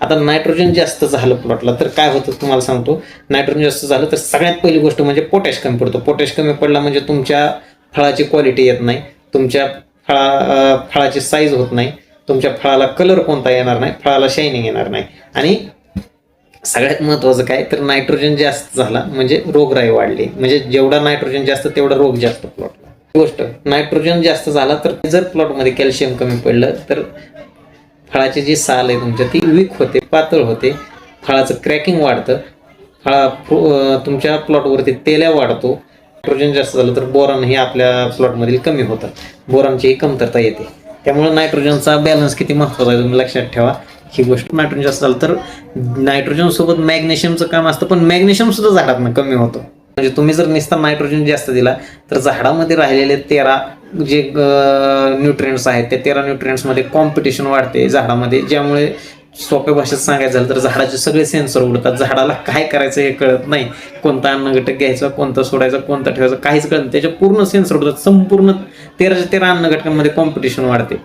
आता नायट्रोजन जास्त झालं प्लॉटला तर काय होतं तुम्हाला सांगतो. नायट्रोजन जास्त झालं तर सगळ्यात पहिली गोष्ट म्हणजे पोटॅश कमी पडतो. पोटॅश कमी पडला म्हणजे तुमच्या फळाची क्वालिटी येत नाही, तुमच्या फळाची साईज होत नाही, तुमच्या फळाला कलर कोणता येणार नाही, फळाला शायनिंग येणार नाही. आणि सगळ्यात महत्त्वाचं काय तर नायट्रोजन जास्त झाला म्हणजे रोगराई वाढली. म्हणजे जेवढा नायट्रोजन जास्त तेवढा रोग जास्त प्लॉटला. गोष्ट नायट्रोजन जास्त झाला तर जर प्लॉटमध्ये कॅल्शियम कमी पडलं तर फळाची जी साल आहे तुमच्या ती वीक होते, पातळ होते, फळाचं क्रॅकिंग वाढतं, तुमच्या प्लॉटवरती तेल्या वाढतो. नायट्रोजन जास्त झालं तर बोरॉन हे आपल्या प्लॉटमधील कमी होतं, बोरॉनची कमतरता येते. त्यामुळे नायट्रोजनचा बॅलन्स किती महत्त्वाचा आहे तुम्ही लक्षात ठेवा ही गोष्ट. नायट्रोजन जास्त झालं तर नायट्रोजन सोबत मॅग्नेशियमचं काम असतं, पण मॅग्नेशियम सुद्धा झाडातनं कमी होतं. म्हणजे तुम्ही जर नुसता नायट्रोजन जास्त दिला तर झाडामध्ये राहिलेले 13 जे न्यूट्रिएंट्स आहेत त्या 13 न्यूट्रिएंट्समध्ये कॉम्पिटिशन वाढते झाडामध्ये, ज्यामुळे सोप्या भाषेत सांगायचं झालं तर झाडाचे सगळे सेन्सर उडतात. झाडाला काय करायचं हे कळत नाही, कोणता अन्नघटक घ्यायचा, कोणता सोडायचा, कोणता ठेवायचा काहीच कळत नाही. त्याच्या पूर्ण सेन्सर उडतात. संपूर्ण 13च्या 13 अन्नघटकांमध्ये कॉम्पिटिशन वाढते.